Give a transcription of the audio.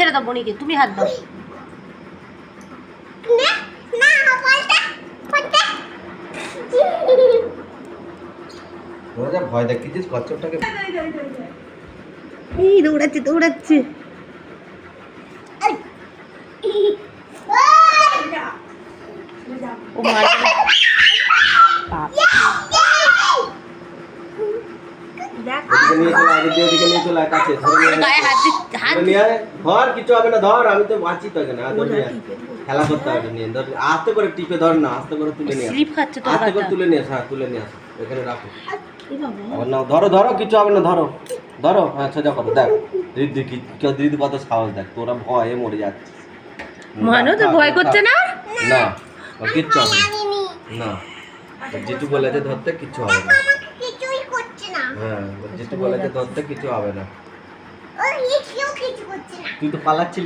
ছেড়ে দাও বনিকে, তুমি হাত দাও। ভয় দেখিয়েছিস কচ্ছপটাকে। এই দৌড়াচ্ছে দৌড়াচ্ছে। ও মারবে। গায়ে হাত নিয়ে ধর, কিছু হবে না, ধর, আমি তো আছি তো এখানে। খেলা করতে হবে নিয়ে, ধর আস্তে করে টিপে ধর না, আস্তে করে তুলে নিয়ে স্লিপ খাচ্ছে তো, আস্তে করে তুলে নিয়ে, হ্যাঁ তুলে নিয়ে আসো, এখানে রাখো। না ধরো ধরো, কিছু হবে না, ধরো ধরো, হ্যাঁ সোজা করো। দেখ দিদি দিদি কত সাহস, দেখ তোরা ভয়ে মরে যাচ্ছিস। মানু তো ভয় করছে না? না কিচ্ছু হবে না, যেটু বলেছে ধরতে কিচ্ছু হবে না। হ্যাঁ যেটু বলেছে ধরতে কিছু হবে না। তুই তো পালাচ্ছিস।